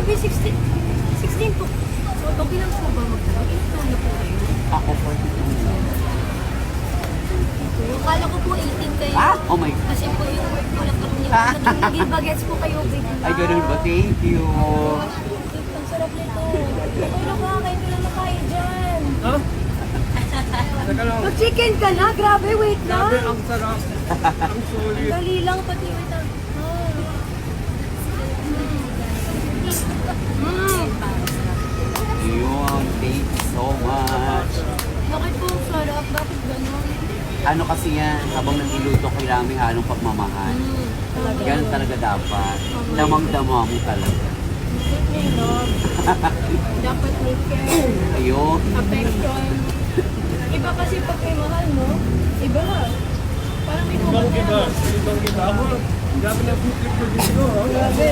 Grabe, 16 po. So, okay lang po ba magtanong? Ito na po kayo. Ako 42 lang. Akala ko po 18 kayo. Ah? Oh my God. Kasi po yung work ko lang kami. Naging bagets po kayo bigla. Ay, ganun ba? Thank you. Ang sarap nito. Uy, nakakain ko lang na kayo dyan. Ha? Teka lang. Mag-chicken ka na? Grabe, wait lang. Grabe, ang sarap. Ang solid. Dali lang, pati wait lang. Yun, thank you so much. Bakit po ang sarap? Bakit gano'n? Ano kasi yan, habang nagluluto, kailangan may halong pagmamahal. Ganun talaga dapat. Damang-dama mo talaga. May love. Dapat may care. Ayun. Affection. Iba kasi pag may mahal mo, iba. Parang may Ibang kumagaya. iba. Ibang iba. Ako, grabe na flip ko dito. Grabe.